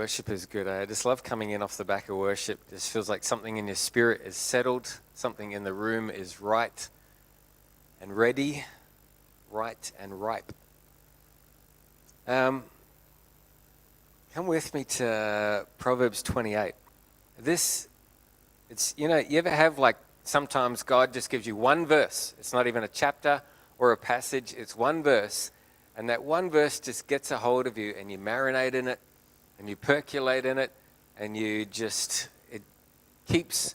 Worship is good. I just love coming in off the back of worship. It just feels like something in your spirit is settled, something in the room is right and ready, right and ripe. Come with me to Proverbs 28. You ever have like sometimes God just gives you one verse. It's not even a chapter or a passage. It's one verse. And that one verse just gets a hold of you and you marinate in it and you percolate in it and it keeps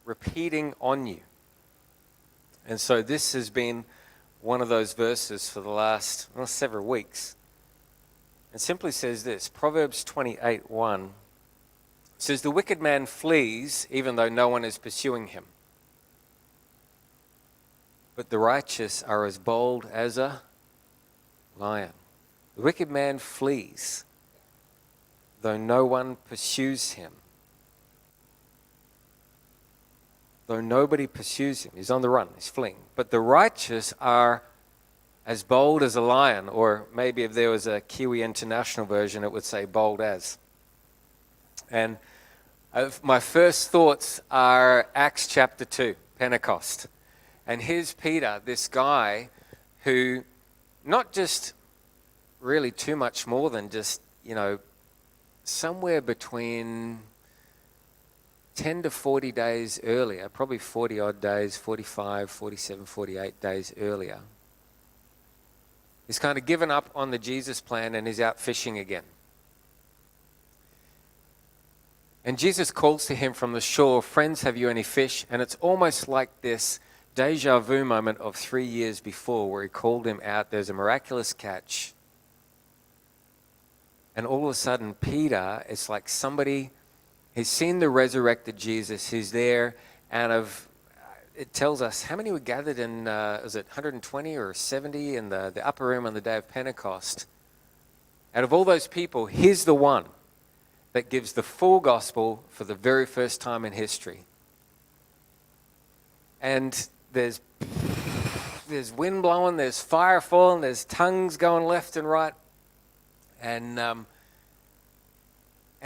repeating on you. And so this has been one of those verses for the last several weeks. It simply says this, Proverbs 28:1 says, "The wicked man flees even though no one is pursuing him. But the righteous are as bold as a lion." The wicked man flees though no one pursues him. Though nobody pursues him. He's on the run, he's fleeing. But the righteous are as bold as a lion, or maybe if there was a Kiwi International version, it would say bold as. And my first thoughts are Acts chapter 2, Pentecost. And here's Peter, this guy who not just really too much more than just, somewhere between 10 to 40 days earlier, probably 40 odd days, 45, 47, 48 days earlier, he's kind of given up on the Jesus plan and he's out fishing again. And Jesus calls to him from the shore, "Friends, have you any fish?" And it's almost like this deja vu moment of 3 years before where he called him out. There's a miraculous catch. And all of a sudden, Peter, it's like somebody, he's seen the resurrected Jesus. He's there, and it tells us how many were gathered in, was it 120 or 70 in the upper room on the day of Pentecost? Out of all those people, he's the one that gives the full gospel for the very first time in history. And there's wind blowing, there's fire falling, there's tongues going left and right. And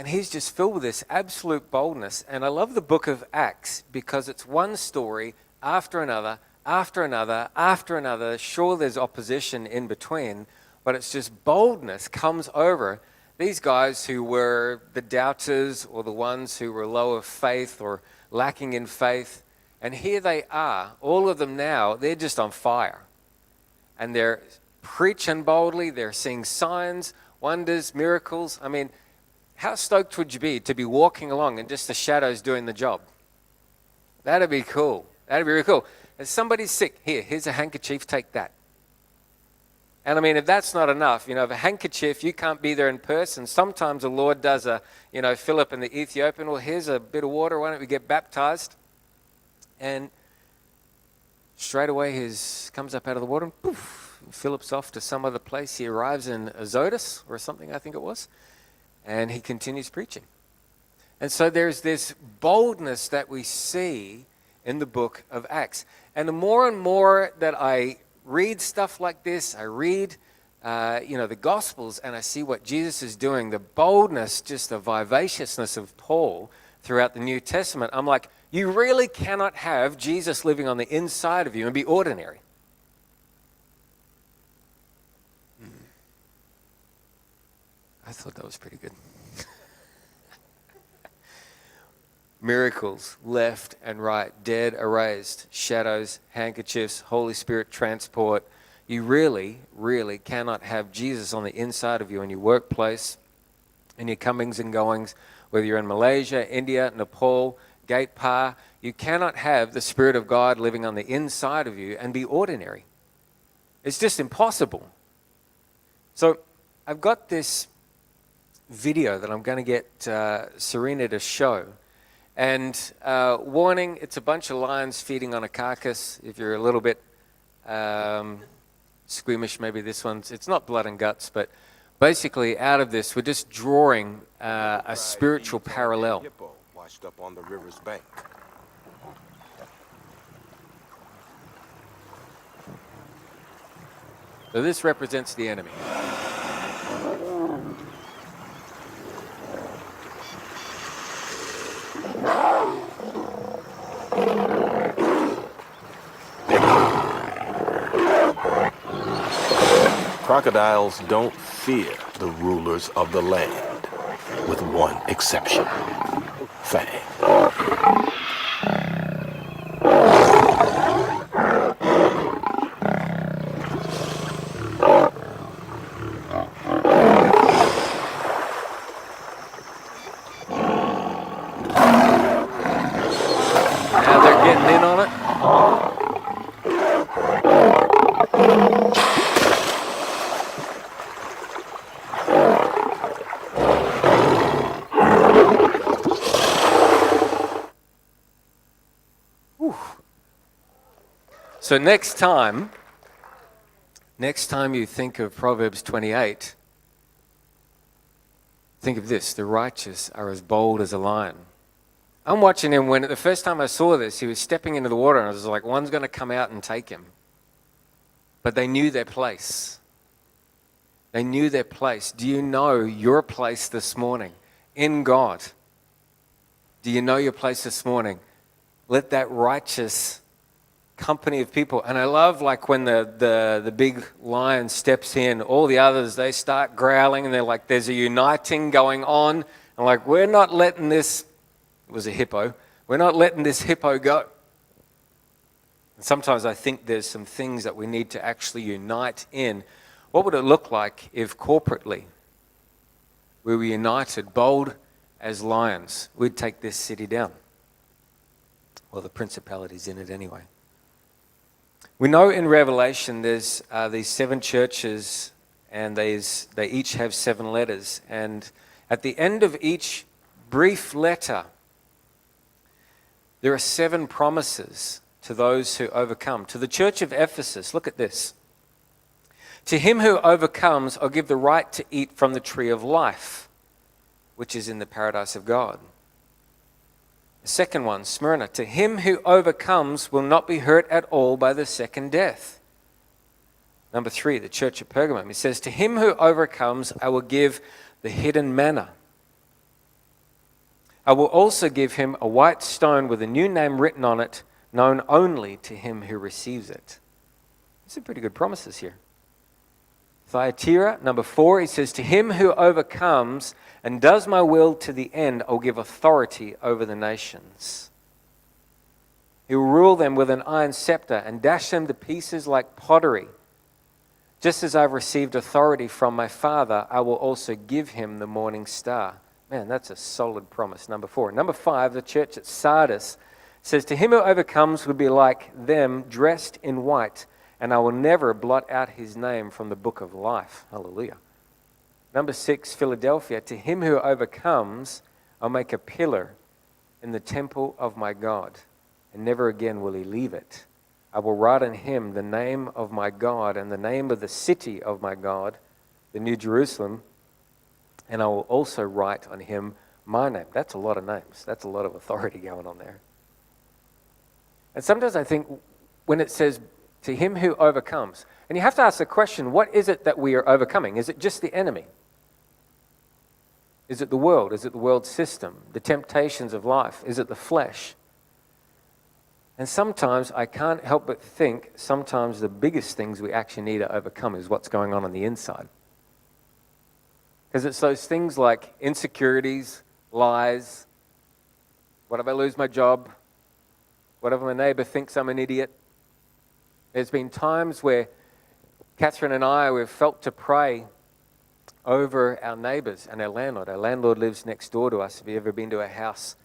he's just filled with this absolute boldness. And I love the book of Acts because it's one story after another, after another, after another. Sure, there's opposition in between, but it's just boldness comes over these guys who were the doubters or the ones who were low of faith or lacking in faith. And here they are, all of them now, they're just on fire. And they're preaching boldly, they're seeing signs, wonders, miracles. I mean, how stoked would you be to be walking along and just the shadows doing the job? That'd be cool. That'd be really cool. If somebody's sick, here's a handkerchief, take that. And I mean, if that's not enough, if a handkerchief, you can't be there in person. Sometimes the Lord does Philip and the Ethiopian, well, here's a bit of water, why don't we get baptized? And straight away he comes up out of the water and poof, Philip's off to some other place. He arrives in Azotus or something, I think it was, and he continues preaching. And so there's this boldness that we see in the book of Acts. And the more and more that I read stuff like this, I read the Gospels, and I see what Jesus is doing, the boldness, just the vivaciousness of Paul throughout the New Testament. I'm like, you really cannot have Jesus living on the inside of you and be ordinary. I thought that was pretty good. Miracles left and right, dead are raised, shadows, handkerchiefs, Holy Spirit transport. You really, really cannot have Jesus on the inside of you in your workplace, in your comings and goings, whether you're in Malaysia, India, Nepal, Gate Pa. You cannot have the Spirit of God living on the inside of you and be ordinary. It's just impossible. So I've got this video that I'm going to get Serena to show. And warning, it's a bunch of lions feeding on a carcass. If you're a little bit squeamish, maybe this one's, it's not blood and guts, but basically out of this, we're just drawing a spiritual parallel. Washed up on the river's bank. So this represents the enemy. Crocodiles don't fear the rulers of the land, with one exception. Fang. Now they're getting in on it. Whew. So next time you think of Proverbs 28, think of this: the righteous are as bold as a lion. I'm watching him when the first time I saw this, he was stepping into the water and I was like, one's going to come out and take him. But they knew their place. They knew their place. Do you know your place this morning in God? Do you know your place this morning? Let that righteous company of people. And I love like when the big lion steps in, all the others, they start growling and they're like, there's a uniting going on. And like, we're not letting this, it was a hippo, we're not letting this hippo go. And sometimes I think there's some things that we need to actually unite in. What would it look like if corporately we were united, bold as lions? We'd take this city down. Well, the principality's in it anyway. We know in Revelation there's these 7 churches and they each have 7 letters. And at the end of each brief letter, there are 7 promises to those who overcome. To the church of Ephesus, look at this. To him who overcomes, I'll give the right to eat from the tree of life, which is in the paradise of God. The second one, Smyrna, to him who overcomes will not be hurt at all by the second death. Number 3, the church of Pergamum. He says, to him who overcomes, I will give the hidden manna. I will also give him a white stone with a new name written on it, known only to him who receives it. These are pretty good promises here. Thyatira, number 4, he says, to him who overcomes and does my will to the end, I'll give authority over the nations. He will rule them with an iron scepter and dash them to pieces like pottery. Just as I've received authority from my Father, I will also give him the morning star. Man, that's a solid promise. Number 4. Number 5, the church at Sardis says, to him who overcomes will be like them, dressed in white, and I will never blot out his name from the book of life. Hallelujah. Number 6, Philadelphia, to him who overcomes, I'll make a pillar in the temple of my God, and never again will he leave it. I will write on him the name of my God and the name of the city of my God, the New Jerusalem, and I will also write on him my name. That's a lot of names. That's a lot of authority going on there. And sometimes I think when it says, to him who overcomes, and you have to ask the question, what is it that we are overcoming? Is it just the enemy? Is it the world? Is it the world system? The temptations of life? Is it the flesh? And sometimes I can't help but think sometimes the biggest things we actually need to overcome is what's going on the inside. Because it's those things like insecurities, lies, what if I lose my job? What if my neighbor thinks I'm an idiot? There's been times where Catherine and I, we've felt to pray over our neighbors and our landlord. Our landlord lives next door to us. Have you ever been to a house?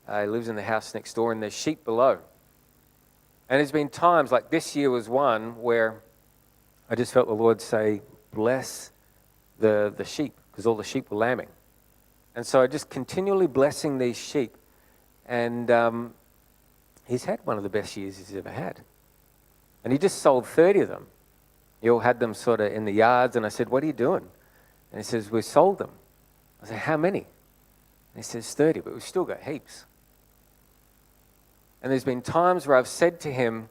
He lives in the house next door and there's sheep below. And there's been times, like this year was one, where I just felt the Lord say, bless the sheep, because all the sheep were lambing. And so I just continually blessing these sheep. And he's had one of the best years he's ever had. And he just sold 30 of them. He all had them sort of in the yards. And I said, what are you doing? And he says, we sold them. I said, how many? And he says, 30, but we've still got heaps. And there's been times where I've said to him,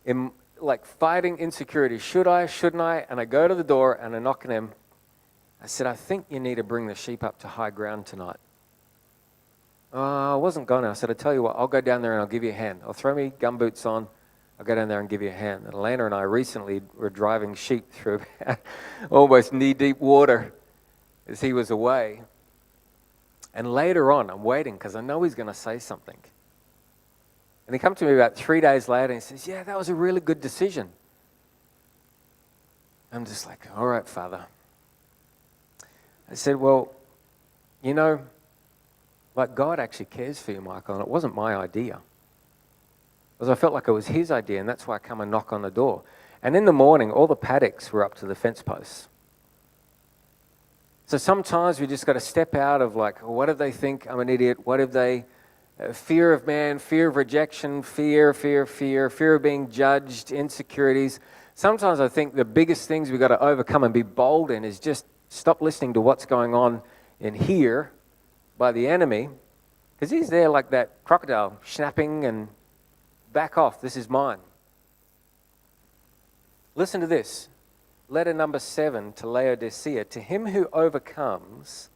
in like fighting insecurity, should I, shouldn't I? And I go to the door and I knock on him. I said, I think you need to bring the sheep up to high ground tonight. I wasn't going to. I said, I tell you what, I'll go down there and I'll give you a hand. I'll throw me gumboots on. I'll go down there and give you a hand. And Elena and I recently were driving sheep through almost knee-deep water as he was away. And later on, I'm waiting because I know he's going to say something. And he comes to me about 3 days later and he says, yeah, that was a really good decision. I'm just like, all right, Father. I said, well, you know, like God actually cares for you, Michael, and it wasn't my idea. Because I felt like it was his idea, and that's why I come and knock on the door. And in the morning, all the paddocks were up to the fence posts. So sometimes we just got to step out of like, what if they think I'm an idiot? What if they, fear of man, fear of rejection, fear of being judged, insecurities. Sometimes I think the biggest things we've got to overcome and be bold in is just stop listening to what's going on in here by the enemy, because he's there like that crocodile snapping and back off, this is mine. Listen to this. Letter number 7 to Laodicea. To him who overcomes,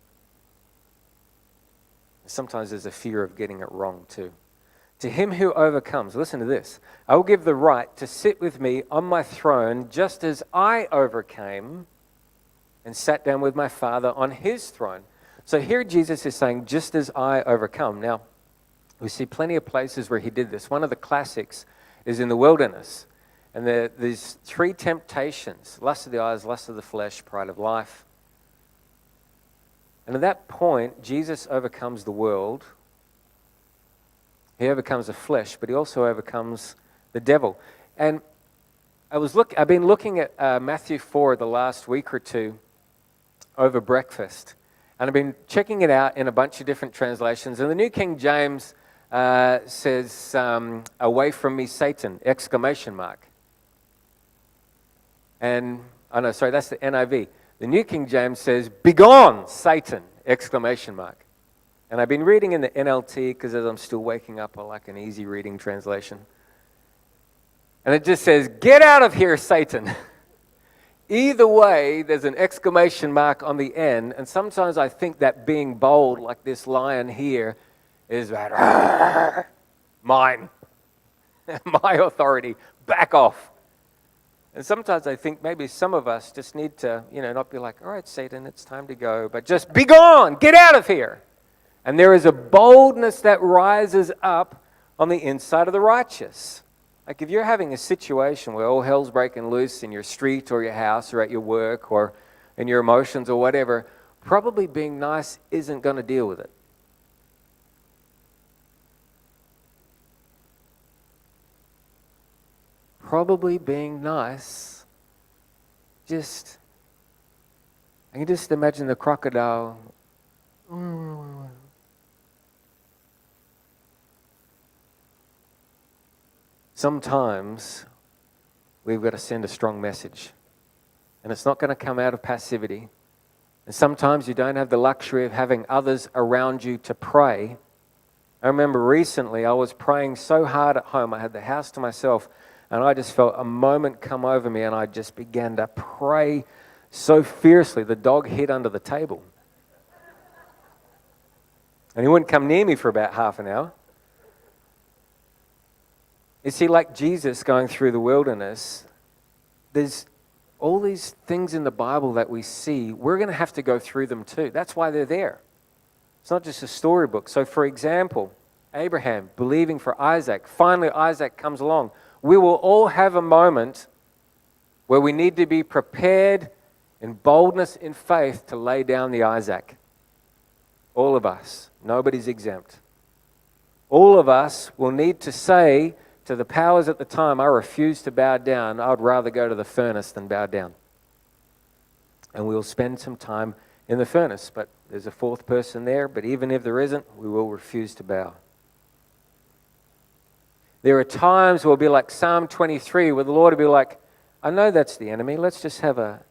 sometimes there's a fear of getting it wrong too. To him who overcomes, listen to this. I will give the right to sit with me on my throne just as I overcame and sat down with my Father on his throne. So here Jesus is saying, just as I overcome. Now, we see plenty of places where he did this. One of the classics is in the wilderness. And there's 3 temptations: lust of the eyes, lust of the flesh, pride of life. And at that point, Jesus overcomes the world. He overcomes the flesh, but he also overcomes the devil. And I've been looking at Matthew 4 the last week or two over breakfast. And I've been checking it out in a bunch of different translations. And the New King James says, away from me, Satan, exclamation mark. And, that's the NIV. The New King James says, begone, Satan, exclamation mark. And I've been reading in the NLT because as I'm still waking up, I like an easy reading translation. And it just says, get out of here, Satan. Either way, there's an exclamation mark on the end. And sometimes I think that being bold, like this lion here, is that, mine, my authority, back off. And sometimes I think maybe some of us just need to, not be like, all right, Satan, it's time to go, but just be gone, get out of here. And there is a boldness that rises up on the inside of the righteous. Like if you're having a situation where all hell's breaking loose in your street or your house or at your work or in your emotions or whatever, probably being nice isn't going to deal with it. Probably being nice, I can just imagine the crocodile. Sometimes we've got to send a strong message. And it's not going to come out of passivity. And sometimes you don't have the luxury of having others around you to pray. I remember recently I was praying so hard at home. I had the house to myself. And I just felt a moment come over me and I just began to pray so fiercely. The dog hid under the table. And he wouldn't come near me for about half an hour. You see, like Jesus going through the wilderness, there's all these things in the Bible that we see. We're going to have to go through them too. That's why they're there. It's not just a storybook. So for example, Abraham believing for Isaac. Finally, Isaac comes along. We will all have a moment where we need to be prepared in boldness, in faith, to lay down the Isaac. All of us. Nobody's exempt. All of us will need to say to the powers at the time, I refuse to bow down. I would rather go to the furnace than bow down. And we'll spend some time in the furnace. But there's a 4th person there. But even if there isn't, we will refuse to bow. There are times we'll be like Psalm 23, where the Lord will be like, I know that's the enemy. Let's just have a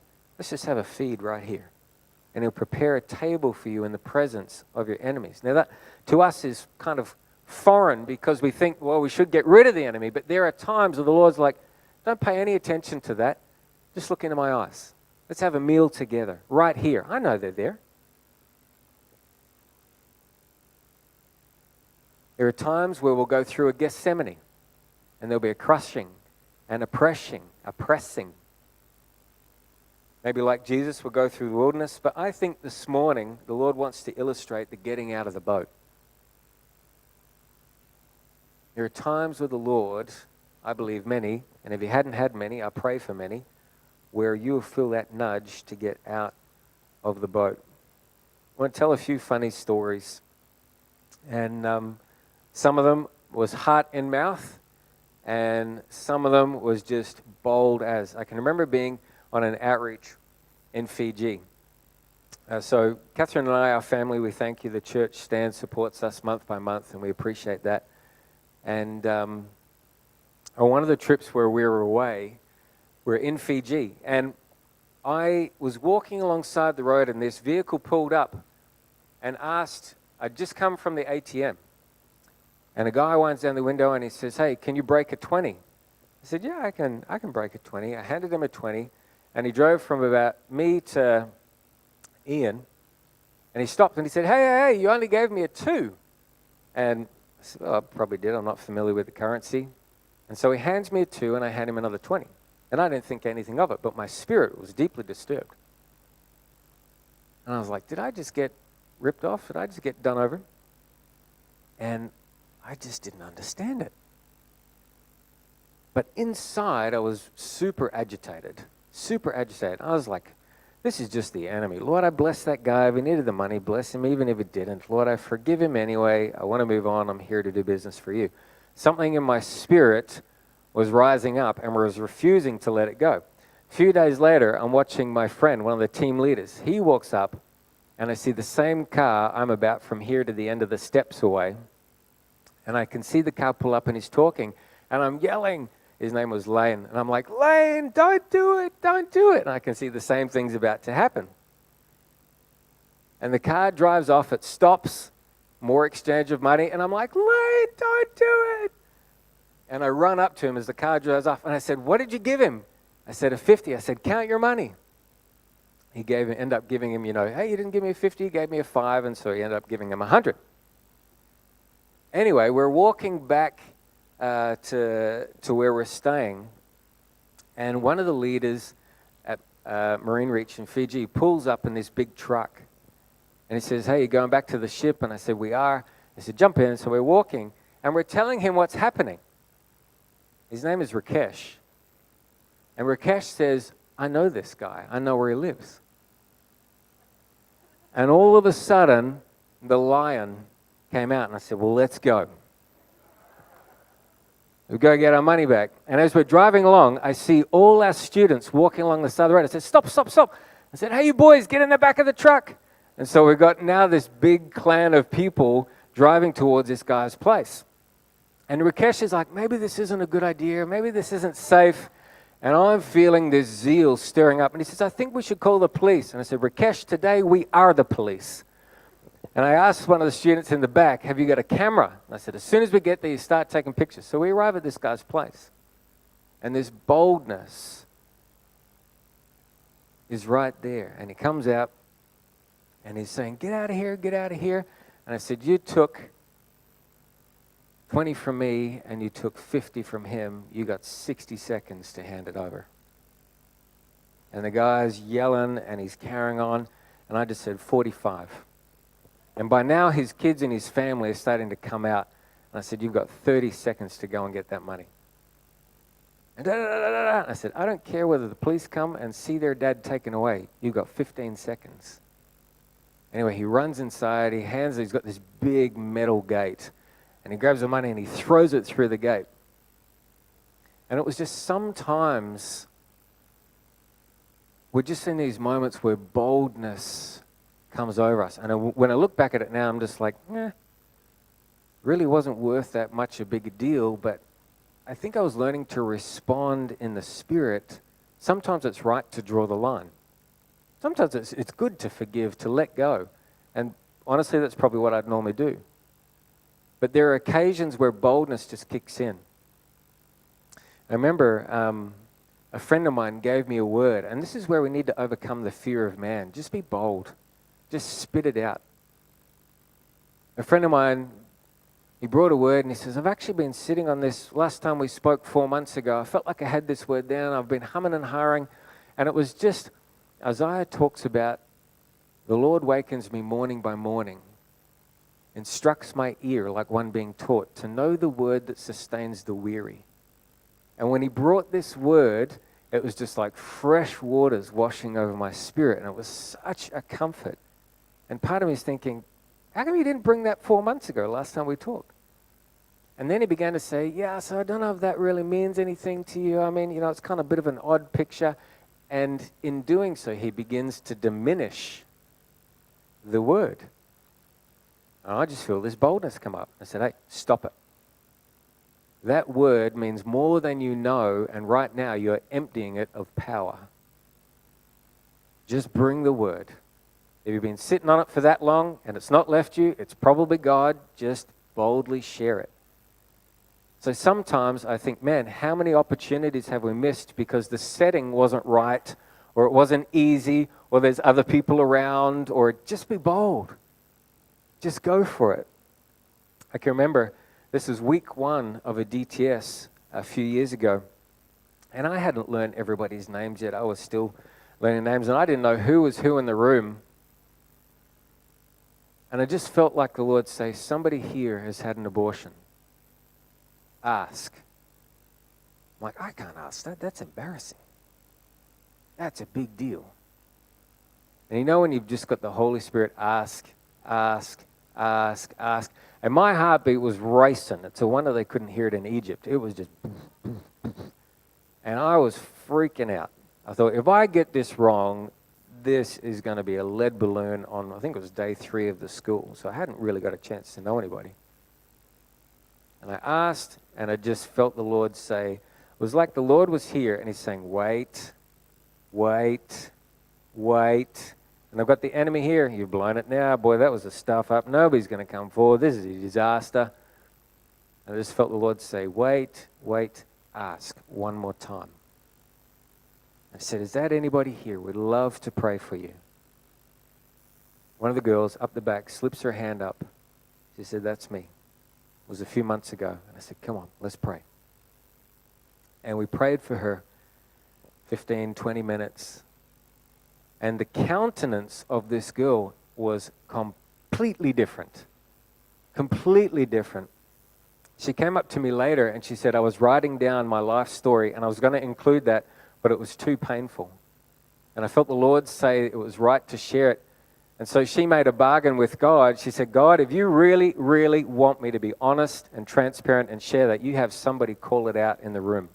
feed right here. And he'll prepare a table for you in the presence of your enemies. Now that to us is kind of foreign because we think, well, we should get rid of the enemy. But there are times where the Lord's like, don't pay any attention to that. Just look into my eyes. Let's have a meal together right here. I know they're there. There are times where we'll go through a Gethsemane and there'll be a crushing and oppressing. Maybe like Jesus, we'll go through the wilderness, but I think this morning the Lord wants to illustrate the getting out of the boat. There are times with the Lord, I believe many, and if you hadn't had many, I pray for many, where you will feel that nudge to get out of the boat. I want to tell a few funny stories. And some of them was heart in mouth, and some of them was just bold as. I can remember being on an outreach in Fiji. So Catherine and I, our family, we thank you. The church stands, supports us month by month, and we appreciate that. And on one of the trips where we were away, we were in Fiji, and I was walking alongside the road, and this vehicle pulled up and asked, I'd just come from the ATM, and a guy winds down the window and he says, "Hey, can you break a 20?" I said, "Yeah, I can break a 20. I handed him a 20, and he drove from about me to Ian, and he stopped and he said, hey, you only gave me a 2. And I said, "Well, I probably did. I'm not familiar with the currency." And so he hands me a 2, and I hand him another 20. And I didn't think anything of it, but my spirit was deeply disturbed. And I was like, did I just get ripped off? Did I just get done over? And I just didn't understand it. But inside, I was super agitated. I was like, this is just the enemy. Lord, I bless that guy. If he needed the money, bless him even if he didn't. Lord, I forgive him anyway. I want to move on. I'm here to do business for you. Something in my spirit was rising up and was refusing to let it go. A few days later, I'm watching my friend, one of the team leaders. He walks up, and I see the same car I'm about from here to the end of the steps away. And I can see the car pull up, and he's talking, and I'm yelling. His name was Lane. And I'm like, "Lane, don't do it, don't do it." And I can see the same thing's about to happen. And the car drives off, it stops, more exchange of money, and I'm like, "Lane, don't do it." And I run up to him as the car drives off, and I said, "What did you give him?" I said, "A 50. I said, "Count your money." He ended up giving him, "Hey, you didn't give me a 50, you gave me a 5, and so he ended up giving him 100. Anyway, we're walking back to where we're staying, and one of the leaders at Marine Reach in Fiji pulls up in this big truck, and he says, "Hey, you going back to the ship?" And I said, "We are." He said, "Jump in." So we're walking, and we're telling him what's happening. His name is Rakesh, and Rakesh says, "I know this guy. I know where he lives." And all of a sudden, the lion came out, and I said, "Well, let's go. We go get our money back." And as we're driving along, I see all our students walking along the side of the road. I said, "Stop, stop, stop." I said, "Hey, you boys, get in the back of the truck." And so we've got now this big clan of people driving towards this guy's place. And Rakesh is like, maybe this isn't a good idea. Maybe this isn't safe. And I'm feeling this zeal stirring up. And he says, "I think we should call the police." And I said, "Rakesh, today we are the police." And I asked one of the students in the back, "Have you got a camera?" And I said, "As soon as we get there, you start taking pictures." So we arrive at this guy's place. And this boldness is right there. And he comes out and he's saying, "Get out of here, get out of here." And I said, "You took 20 from me and you took 50 from him. You got 60 seconds to hand it over." And the guy's yelling and he's carrying on. And I just said 45. And by now his kids and his family are starting to come out. And I said, "You've got 30 seconds to go and get that money." And I said, "I don't care whether the police come and see their dad taken away. You've got 15 seconds. Anyway, he runs inside. He's got this big metal gate. And he grabs the money and he throws it through the gate. And it was just sometimes we're just in these moments where boldness comes over us. And when I look back at it now, I'm just like, really wasn't worth that much a big deal. But I think I was learning to respond in the spirit. Sometimes it's right to draw the line. Sometimes it's good to forgive, to let go. And honestly, that's probably what I'd normally do. But there are occasions where boldness just kicks in. I remember a friend of mine gave me a word, and this is where we need to overcome the fear of man. Just be bold. Just spit it out. A friend of mine he brought a word and he says, I've actually been sitting on this. Last time we spoke 4 months ago, I felt like I had this word down. I've been humming and hawing. And it was just, Isaiah talks about, the Lord wakens me morning by morning, instructs my ear like one being taught, to know the word that sustains the weary. And when he brought this word, it was just like fresh waters washing over my spirit. And it was such a comfort. And part of me is thinking, how come you didn't bring that 4 months ago, last time we talked? And then he began to say, yeah, so I don't know if that really means anything to you. I mean, it's kind of a bit of an odd picture. And in doing so, he begins to diminish the word. And I just feel this boldness come up. I said, hey, stop it. That word means more than you know, and right now you're emptying it of power. Just bring the word. If you've been sitting on it for that long and it's not left you, it's probably God. Just boldly share it. So sometimes I think, man, how many opportunities have we missed because the setting wasn't right, or it wasn't easy, or there's other people around, or just be bold. Just go for it. I can remember this is week 1 of a DTS a few years ago, and I hadn't learned everybody's names yet. I was still learning names, and I didn't know who was who in the room. And I just felt like the Lord say, somebody here has had an abortion. Ask. I'm like, I can't ask that. That's embarrassing. That's a big deal. And when you've just got the Holy Spirit, ask, ask, ask, ask. And my heartbeat was racing. It's a wonder they couldn't hear it in Egypt. It was just... And I was freaking out. I thought, if I get this wrong, this is going to be a lead balloon on, I think it was day 3 of the school. So I hadn't really got a chance to know anybody. And I asked, and I just felt the Lord say, it was like the Lord was here, and he's saying, wait, wait, wait. And I've got the enemy here. You've blown it now. Boy, that was a stuff up. Nobody's going to come forward. This is a disaster. And I just felt the Lord say, wait, wait, ask one more time. I said, is that anybody here? We'd love to pray for you. One of the girls up the back slips her hand up. She said, that's me. It was a few months ago. And I said, come on, let's pray. And we prayed for her 15, 20 minutes. And the countenance of this girl was completely different. Completely different. She came up to me later and she said, I was writing down my life story and I was going to include that, but it was too painful. And I felt the Lord say it was right to share it. And so she made a bargain with God. She said, God, if you really, really want me to be honest and transparent and share that, you have somebody call it out in the room.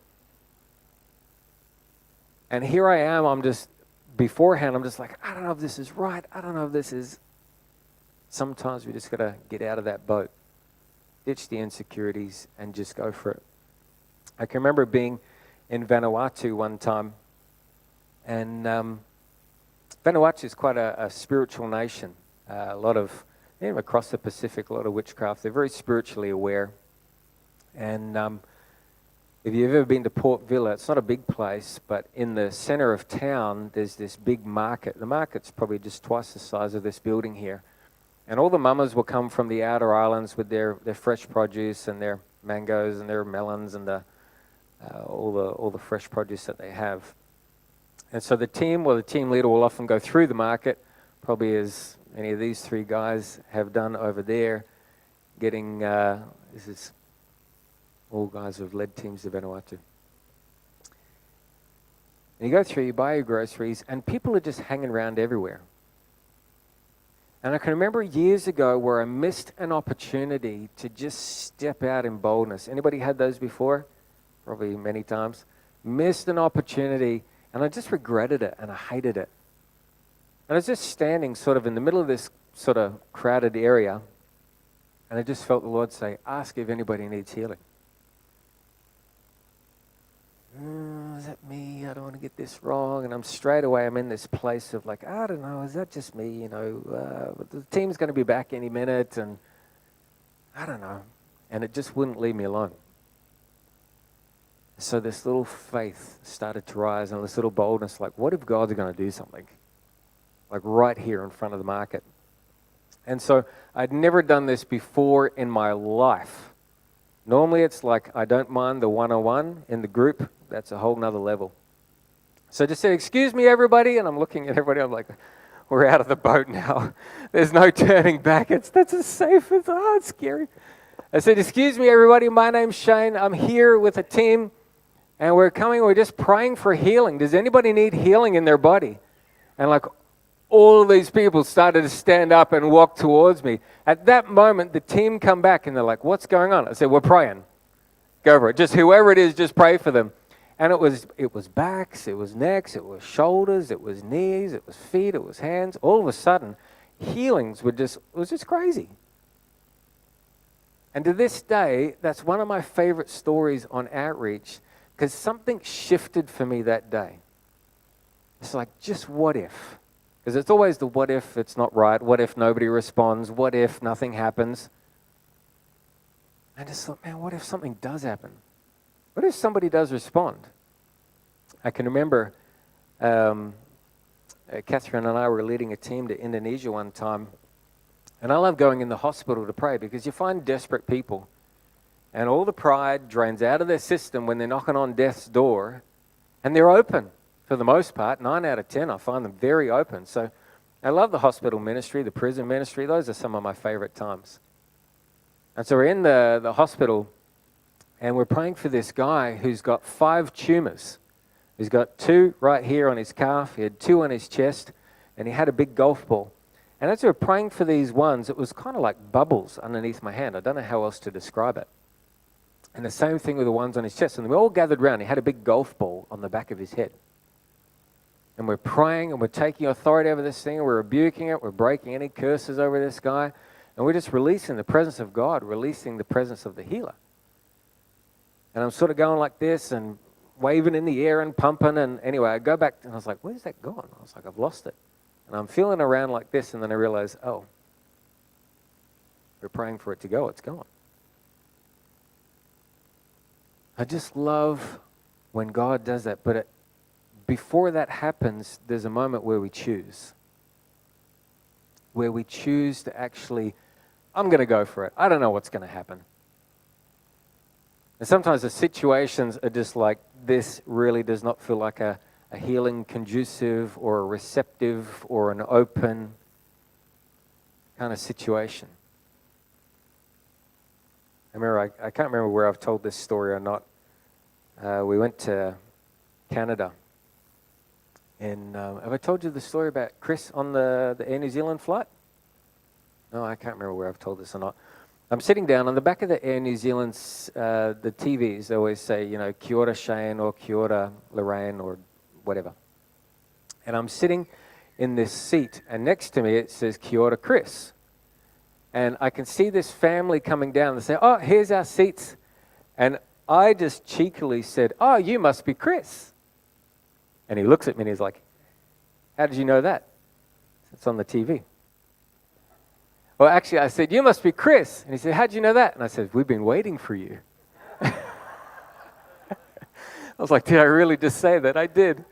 And here I am, beforehand, I'm just like, I don't know if this is right. I don't know if this is... Sometimes we just got to get out of that boat, ditch the insecurities, and just go for it. I can remember being in Vanuatu one time, and Vanuatu is quite a spiritual nation. A lot of, across the Pacific, a lot of witchcraft. They're very spiritually aware. And if you've ever been to Port Vila, it's not a big place, but in the center of town, there's this big market. The market's probably just twice the size of this building here. And all the mamas will come from the outer islands with their fresh produce and their mangoes and their melons and all the fresh produce that they have. And so the team leader will often go through the market, probably as many of these 3 guys have done over there, getting, this is all guys who have led teams to Vanuatu. And you go through, you buy your groceries, and people are just hanging around everywhere. And I can remember years ago where I missed an opportunity to just step out in boldness. Anybody had those before? Probably many times. Missed an opportunity, and I just regretted it, and I hated it. And I was just standing sort of in the middle of this sort of crowded area, and I just felt the Lord say, ask if anybody needs healing. Is that me? I don't want to get this wrong. And I'm in this place of like, I don't know, is that just me? The team's going to be back any minute, and I don't know. And it just wouldn't leave me alone. So this little faith started to rise, and this little boldness, like, what if God's going to do something? Like right here in front of the market. And so I'd never done this before in my life. Normally it's like I don't mind the one-on-one in the group. That's a whole nother level. So I just said, excuse me, everybody. And I'm looking at everybody. I'm like, we're out of the boat now. There's no turning back. That's as safe as, it's scary. I said, excuse me, everybody. My name's Cheyne. I'm here with a team. And we're just praying for healing. Does anybody need healing in their body? And like all of these people started to stand up and walk towards me. At that moment, the team come back and they're like, what's going on? I said, we're praying. Go for it. Just whoever it is, just pray for them. And it was backs, it was necks, it was shoulders, it was knees, it was feet, it was hands. All of a sudden, healings it was just crazy. And to this day, that's one of my favorite stories on outreach, because something shifted for me that day. It's like, just what if? Because it's always the what if it's not right, what if nobody responds, what if nothing happens? I just thought, man, what if something does happen? What if somebody does respond? I can remember Catherine and I were leading a team to Indonesia one time, and I love going in the hospital to pray because you find desperate people, and all the pride drains out of their system when they're knocking on death's door, and they're open for the most part. 9 out of 10, I find them very open. So I love the hospital ministry, the prison ministry. Those are some of my favorite times. And so we're in the hospital, and we're praying for this guy who's got 5 tumors. He's got 2 right here on his calf. He had 2 on his chest, and he had a big golf ball. And as we were praying for these ones, it was kind of like bubbles underneath my hand. I don't know how else to describe it. And the same thing with the ones on his chest. And we all gathered around. He had a big golf ball on the back of his head. And we're praying, and we're taking authority over this thing. And we're rebuking it. We're breaking any curses over this guy. And we're just releasing the presence of God, releasing the presence of the healer. And I'm sort of going like this and waving in the air and pumping. And anyway, I go back and I was like, where's that gone? I was like, I've lost it. And I'm feeling around like this. And then I realize, oh, we're praying for it to go. It's gone. I just love when God does that. But before that happens, there's a moment where we choose. Where we choose to actually, I'm going to go for it. I don't know what's going to happen. And sometimes the situations are just like, this really does not feel like a healing conducive or a receptive or an open kind of situation. I can't remember where I've told this story or not. We went to Canada. And have I told you the story about Chris on the Air New Zealand flight? No, I can't remember where I've told this or not. I'm sitting down on the back of the Air New Zealand's, the TVs, they always say, Kia ora Cheyne or Kia ora Lorraine or whatever. And I'm sitting in this seat, and next to me it says Kia ora Chris. And I can see this family coming down and say, oh, here's our seats. And I just cheekily said, oh, you must be Chris. And he looks at me and he's like, how did you know that? It's on the TV. Well, actually, I said, you must be Chris. And he said, how did you know that? And I said, we've been waiting for you. I was like, did I really just say that? I did.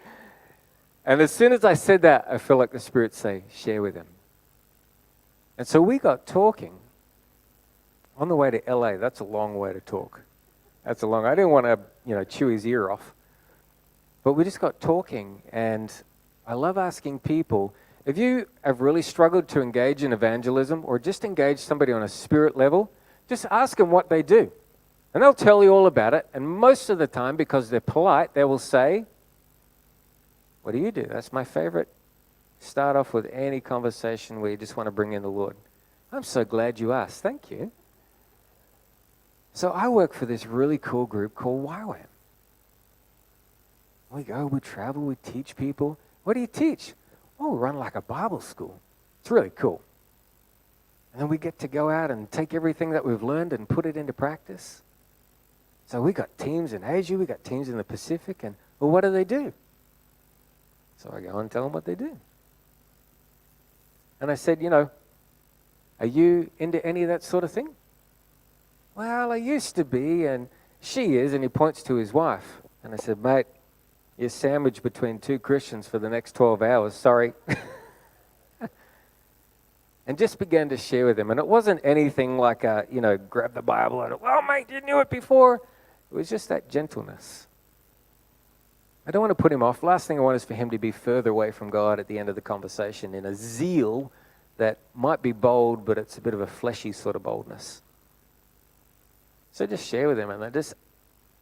And as soon as I said that, I felt like the Spirit say, share with him. And so we got talking on the way to LA. That's a long way to talk. I didn't want to, chew his ear off. But we just got talking, and I love asking people, if you have really struggled to engage in evangelism or just engage somebody on a spirit level, just ask them what they do. And they'll tell you all about it. And most of the time, because they're polite, they will say, what do you do? That's my favorite. Start off with any conversation where you just want to bring in the Lord. I'm so glad you asked. Thank you. So I work for this really cool group called YWAM. We go, we travel, we teach people. What do you teach? Oh, we run like a Bible school. It's really cool. And then we get to go out and take everything that we've learned and put it into practice. So we got teams in Asia, we got teams in the Pacific, and well, what do they do? So I go and tell them what they do. And I said, are you into any of that sort of thing? Well, I used to be, and she is, and he points to his wife. And I said, mate, you're sandwiched between 2 Christians for the next 12 hours. Sorry. and just began to share with him. And it wasn't anything like grab the Bible and, well, mate, you knew it before. It was just that gentleness. I don't want to put him off. Last thing I want is for him to be further away from God at the end of the conversation in a zeal that might be bold, but it's a bit of a fleshy sort of boldness. So just share with him, and I just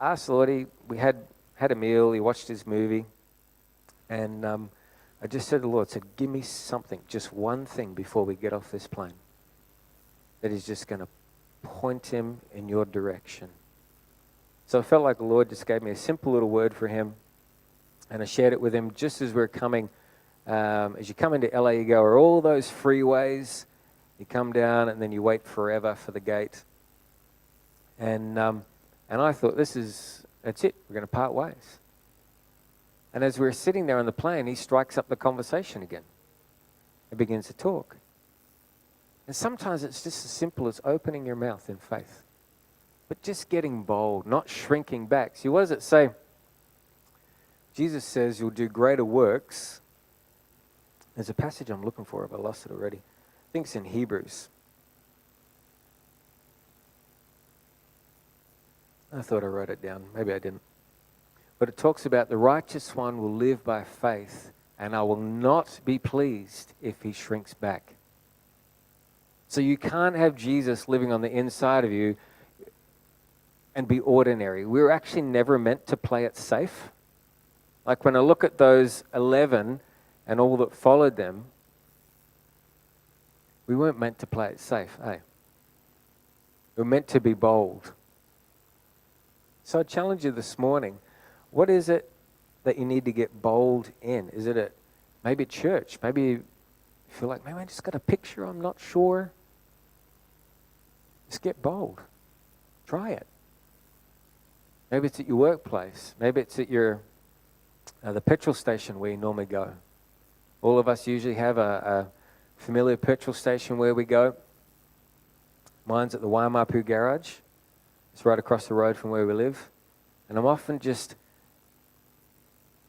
asked the Lord. We had a meal. He watched his movie, and I just said to the Lord, give me something, just one thing before we get off this plane that is just going to point him in your direction. So I felt like the Lord just gave me a simple little word for him, and I shared it with him just as we were coming. As you come into LA, you go over all those freeways, you come down, and then you wait forever for the gate. And I thought, that's it, we're going to part ways. And as we were sitting there on the plane, he strikes up the conversation again. He begins to talk. And sometimes it's just as simple as opening your mouth in faith, but just getting bold, not shrinking back. See, what does it say? Jesus says you'll do greater works. There's a passage I'm looking for, but I lost it already. I think it's in Hebrews. I thought I wrote it down. Maybe I didn't. But it talks about the righteous one will live by faith, and I will not be pleased if he shrinks back. So you can't have Jesus living on the inside of you and be ordinary. We were actually never meant to play it safe. Like when I look at those 11 and all that followed them, we weren't meant to play it safe, eh? We were meant to be bold. So I challenge you this morning, what is it that you need to get bold in? Is it maybe church? Maybe you feel like, maybe I just got a picture, I'm not sure. Just get bold. Try it. Maybe it's at your workplace. Maybe it's at the petrol station where you normally go. All of us usually have a familiar petrol station where we go. Mine's at the Waimapu garage. It's right across the road from where we live. And I'm often just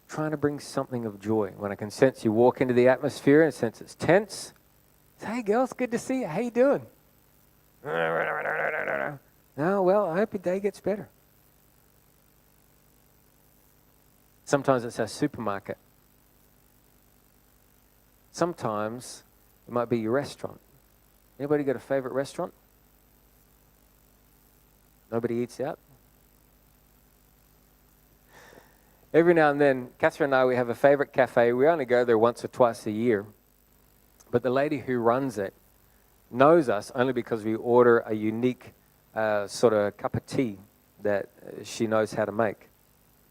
trying to bring something of joy. When I can sense you walk into the atmosphere and sense it's tense. Hey girls, good to see you. How you doing? Oh, well, I hope your day gets better. Sometimes it's our supermarket. Sometimes it might be your restaurant. Anybody got a favorite restaurant? Nobody eats out? Every now and then, Catherine and I, we have a favorite cafe. We only go there once or twice a year. But the lady who runs it knows us only because we order a unique sort of cup of tea that she knows how to make.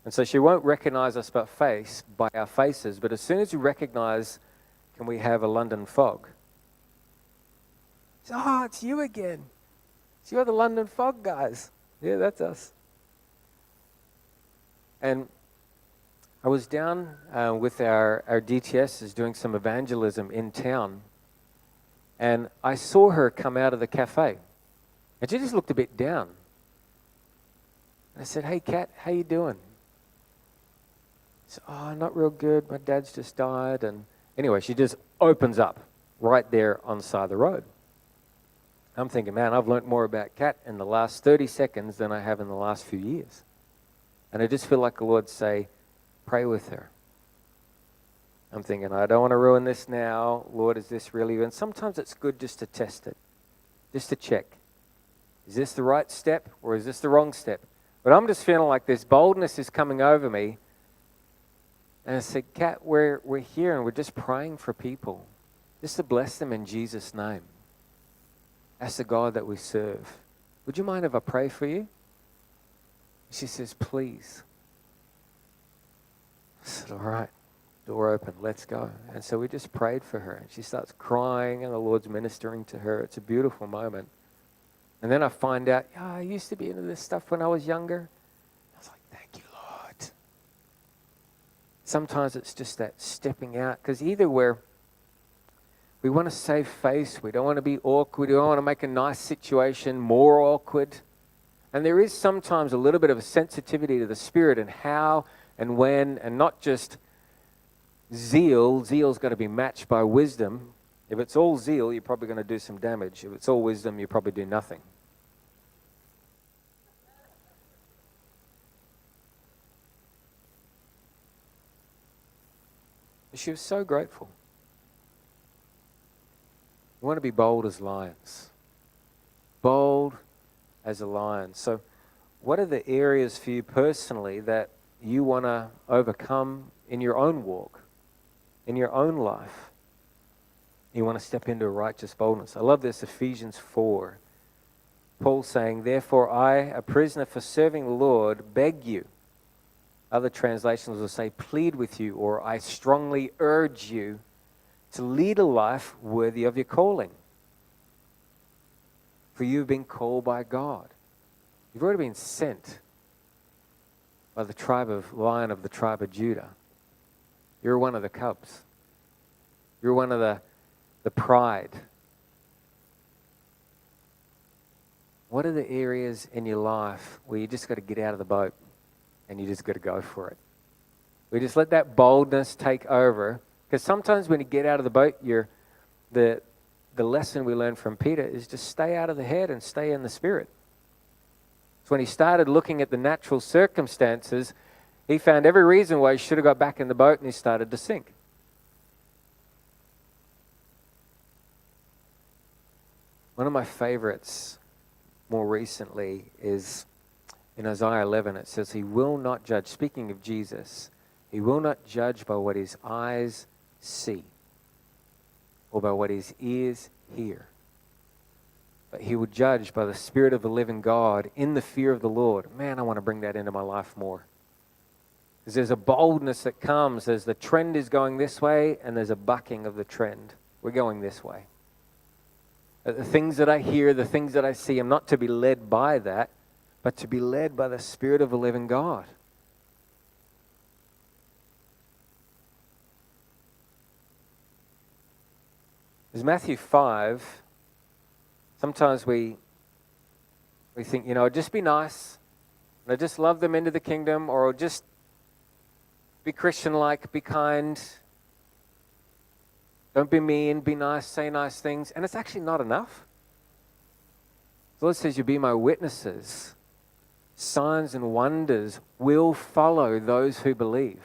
And so she won't recognize us by our faces, but as soon as you recognize, can we have a London fog? Oh, it's you again. So you're the London fog guys. Yeah, that's us. And I was down with our DTSs doing some evangelism in town, and I saw her come out of the cafe, and she just looked a bit down. I said, "Hey, Kat, how you doing?" She said, "Oh, not real good. My dad's just died." And anyway, she just opens up right there on the side of the road. I'm thinking, man, I've learned more about Kat in the last 30 seconds than I have in the last few years. And I just feel like the Lord say, pray with her. I'm thinking, I don't want to ruin this now. Lord, is this really? And sometimes it's good just to test it, just to check. Is this the right step or is this the wrong step? But I'm just feeling like this boldness is coming over me. And I said, Kat, we're here and we're just praying for people, just to bless them in Jesus' name. That's the God that we serve. Would you mind if I pray for you? She says, please. I said, all right, door open, let's go. And so we just prayed for her. And she starts crying and the Lord's ministering to her. It's a beautiful moment. And then I find out, yeah, I used to be into this stuff when I was younger. I was like, thank you, Lord. Sometimes it's just that stepping out. Because either we want to save face. We don't want to be awkward. We don't want to make a nice situation more awkward. And there is sometimes a little bit of a sensitivity to the Spirit and how and when, and not just zeal. Zeal's got to be matched by wisdom. If it's all zeal, you're probably going to do some damage. If it's all wisdom, you probably do nothing. She was so grateful. We want to be bold as lions. Bold as a lion. So what are the areas for you personally that you want to overcome in your own walk, in your own life? You want to step into a righteous boldness. I love this, Ephesians 4. Paul saying, therefore I, a prisoner for serving the Lord, beg you. Other translations will say, plead with you, or I strongly urge you to lead a life worthy of your calling. For you've been called by God. You've already been sent by the Lion of the tribe of Judah. You're one of the cubs. You're one of the pride. What are the areas in your life where you just got to get out of the boat and you just got to go for it? We just let that boldness take over. Because sometimes when you get out of the boat, the lesson we learned from Peter is just stay out of the head and stay in the spirit. So when he started looking at the natural circumstances, he found every reason why he should have got back in the boat and he started to sink. One of my favorites more recently is in Isaiah 11. It says, he will not judge, speaking of Jesus, he will not judge by what his eyes see or by what his ears hear. But he will judge by the Spirit of the living God in the fear of the Lord. Man, I want to bring that into my life more. Because there's a boldness that comes as the trend is going this way and there's a bucking of the trend. We're going this way. The things that I hear, the things that I see, I'm not to be led by that, but to be led by the Spirit of the living God. There's Matthew 5. Sometimes we think, just be nice, and just love them into the kingdom, or just be Christian-like, be kind. Don't be mean, be nice, say nice things. And it's actually not enough. The Lord says, you be my witnesses. Signs and wonders will follow those who believe.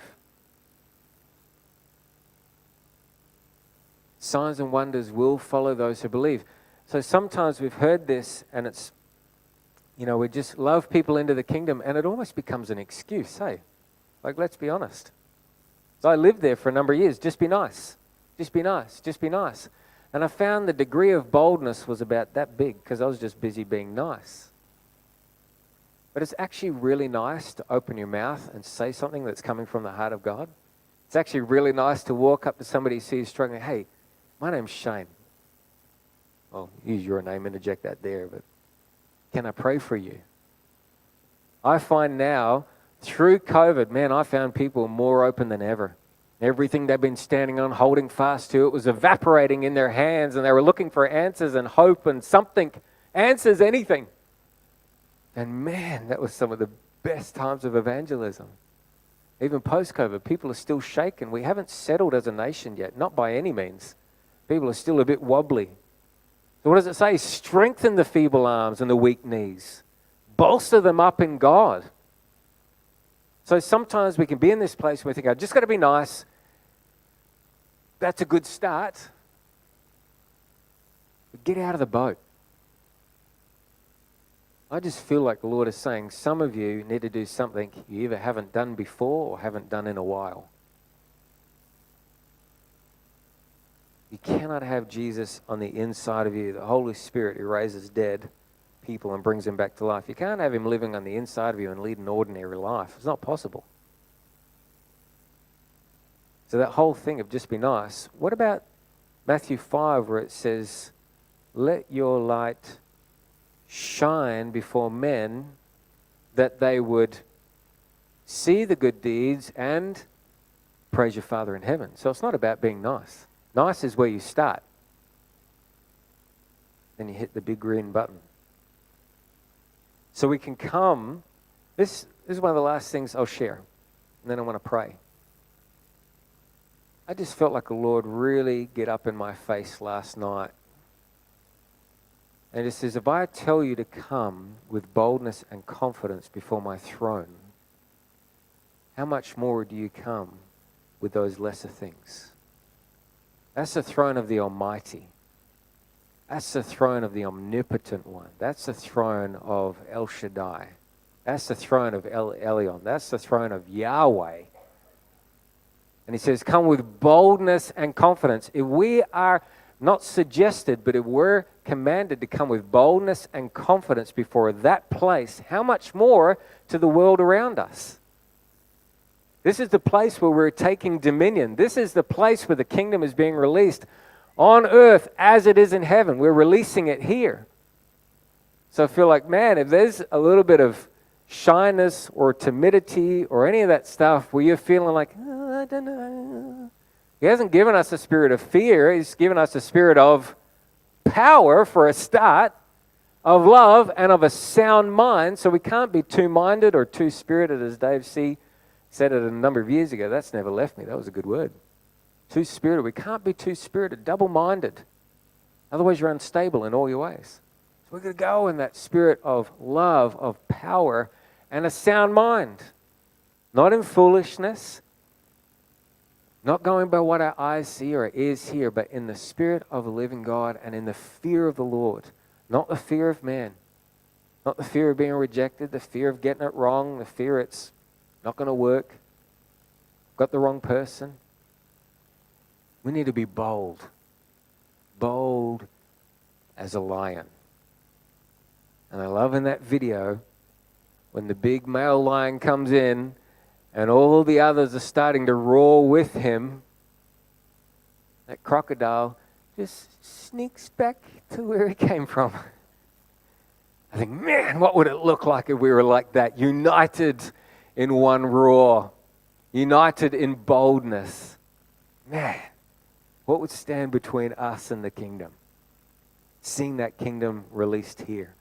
Signs and wonders will follow those who believe. So sometimes we've heard this and it's, we just love people into the kingdom and it almost becomes an excuse, hey? Like, let's be honest. So I lived there for a number of years. Just be nice. Just be nice. Just be nice. And I found the degree of boldness was about that big because I was just busy being nice. But it's actually really nice to open your mouth and say something that's coming from the heart of God. It's actually really nice to walk up to somebody who sees struggling. Hey, my name's Cheyne. Well, use your name, interject that there, but can I pray for you? I find now, through COVID, man, I found people more open than ever. Everything they've been standing on, holding fast to, it was evaporating in their hands, and they were looking for answers and hope and something, answers, anything. And man, that was some of the best times of evangelism. Even post-COVID, people are still shaken. We haven't settled as a nation yet, not by any means. People are still a bit wobbly. So what does it say? Strengthen the feeble arms and the weak knees. Bolster them up in God. So sometimes we can be in this place where we think, I've just got to be nice. That's a good start. But get out of the boat. I just feel like the Lord is saying some of you need to do something you either haven't done before or haven't done in a while. You cannot have Jesus on the inside of you, the Holy Spirit who raises dead people and brings them back to life. You can't have him living on the inside of you and lead an ordinary life. It's not possible. So that whole thing of just be nice. What about Matthew 5 where it says, let your light shine before men that they would see the good deeds and praise your Father in heaven. So it's not about being nice. Nice is where you start. Then you hit the big green button. So we can come, this is one of the last things I'll share, and then I want to pray. I just felt like the Lord really get up in my face last night. And it says, if I tell you to come with boldness and confidence before my throne, how much more do you come with those lesser things? That's the throne of the Almighty. That's the throne of the Omnipotent One. That's the throne of El Shaddai. That's the throne of El Elyon. That's the throne of Yahweh. And he says, come with boldness and confidence. If we are not suggested, but if we're commanded to come with boldness and confidence before that place, how much more to the world around us? This is the place where we're taking dominion. This is the place where the kingdom is being released on earth as it is in heaven. We're releasing it here. So I feel like, man, if there's a little bit of shyness or timidity or any of that stuff where you're feeling like, oh, I don't know. He hasn't given us a spirit of fear. He's given us a spirit of power for a start, of love and of a sound mind. So we can't be two-minded or two-spirited, as Dave C. said it a number of years ago. That's never left me. That was a good word. Two-spirited. We can't be two-spirited, double-minded. Otherwise you're unstable in all your ways. So we're going to go in that spirit of love, of power, and a sound mind. Not in foolishness, not going by what our eyes see or our ears hear, but in the spirit of the living God and in the fear of the Lord. Not the fear of man. Not the fear of being rejected, the fear of getting it wrong, the fear it's not going to work, got the wrong person. We need to be bold. Bold as a lion. And I love in that video when the big male lion comes in and all the others are starting to roar with him, that crocodile just sneaks back to where he came from. I think, man, what would it look like if we were like that, united in one roar, united in boldness? Man, what would stand between us and the kingdom? Seeing that kingdom released here.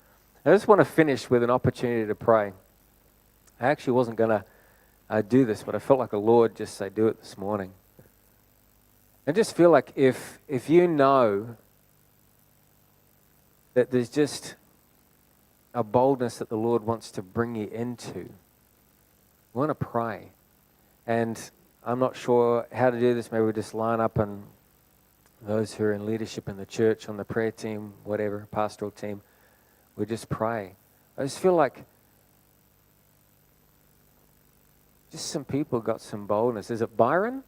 I just want to finish with an opportunity to pray. I actually wasn't going to do this, but I felt like the Lord just say, do it this morning. I just feel like if you know that there's just a boldness that the Lord wants to bring you into, I want to pray. And I'm not sure how to do this. Maybe we just line up and those who are in leadership in the church, on the prayer team, whatever, pastoral team, we just pray. I just feel like just some people got some boldness. Is it Byron?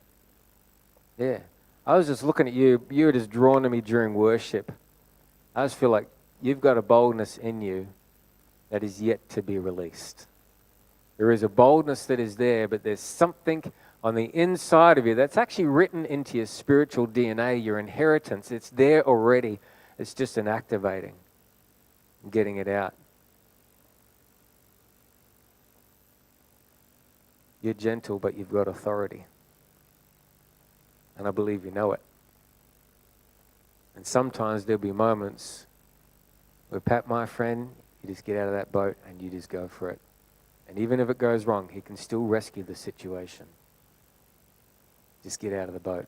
Yeah. I was just looking at you. You were just drawn to me during worship. I just feel like you've got a boldness in you that is yet to be released. There is a boldness that is there, but there's something on the inside of you that's actually written into your spiritual DNA, your inheritance. It's there already. It's just an activating, getting it out. You're gentle, but you've got authority. And I believe you know it. And sometimes there'll be moments where, Pat, my friend, you just get out of that boat and you just go for it. And even if it goes wrong, he can still rescue the situation. Just get out of the boat.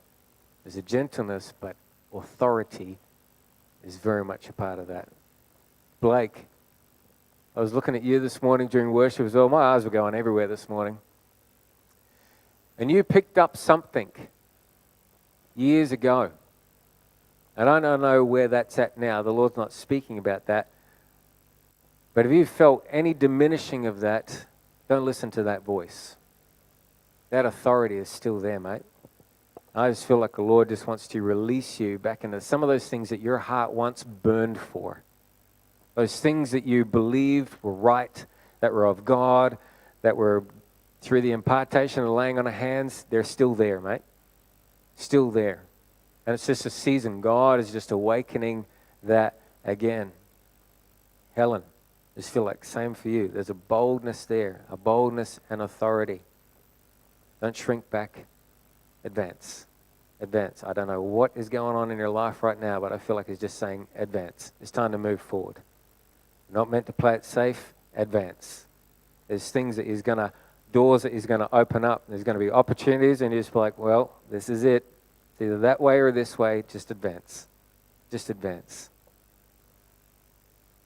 There's a gentleness, but authority is very much a part of that. Blake, I was looking at you this morning during worship as well. My eyes were going everywhere this morning. And you picked up something years ago. And I don't know where that's at now. The Lord's not speaking about that. But if you felt any diminishing of that, don't listen to that voice. That authority is still there, mate. I just feel like the Lord just wants to release you back into some of those things that your heart once burned for. Those things that you believed were right, that were of God, that were through the impartation and laying on of hands, they're still there, mate. Still there. And it's just a season. God is just awakening that again. Helen, I just feel like same for you. There's a boldness there, a boldness and authority. Don't shrink back. Advance. Advance. I don't know what is going on in your life right now, but I feel like he's just saying advance. It's time to move forward. You're not meant to play it safe. Advance. There's things that he's going to, doors that he's going to open up. There's going to be opportunities and you're just like, well, this is it. It's either that way or this way. Just advance. Just advance.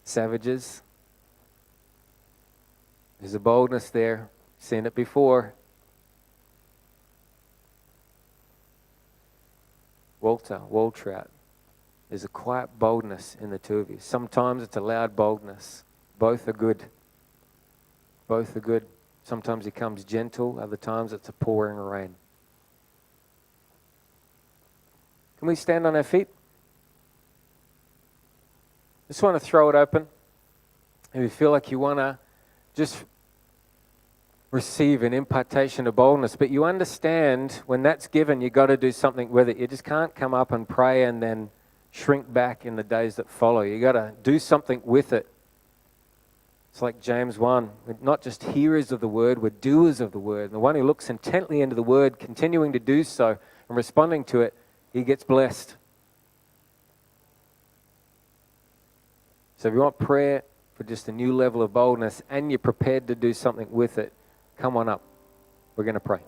Savages. There's a boldness there. Seen it before. Waltrout. There's a quiet boldness in the two of you. Sometimes it's a loud boldness. Both are good. Both are good. Sometimes it comes gentle. Other times it's a pouring rain. Can we stand on our feet? Just want to throw it open. If you feel like you want to just receive an impartation of boldness, but you understand when that's given, you've got to do something with it. You just can't come up and pray and then shrink back in the days that follow. You've got to do something with it. It's like James 1. We're not just hearers of the word, we're doers of the word. And the one who looks intently into the word, continuing to do so and responding to it, he gets blessed. So if you want prayer for just a new level of boldness and you're prepared to do something with it, come on up. We're going to pray.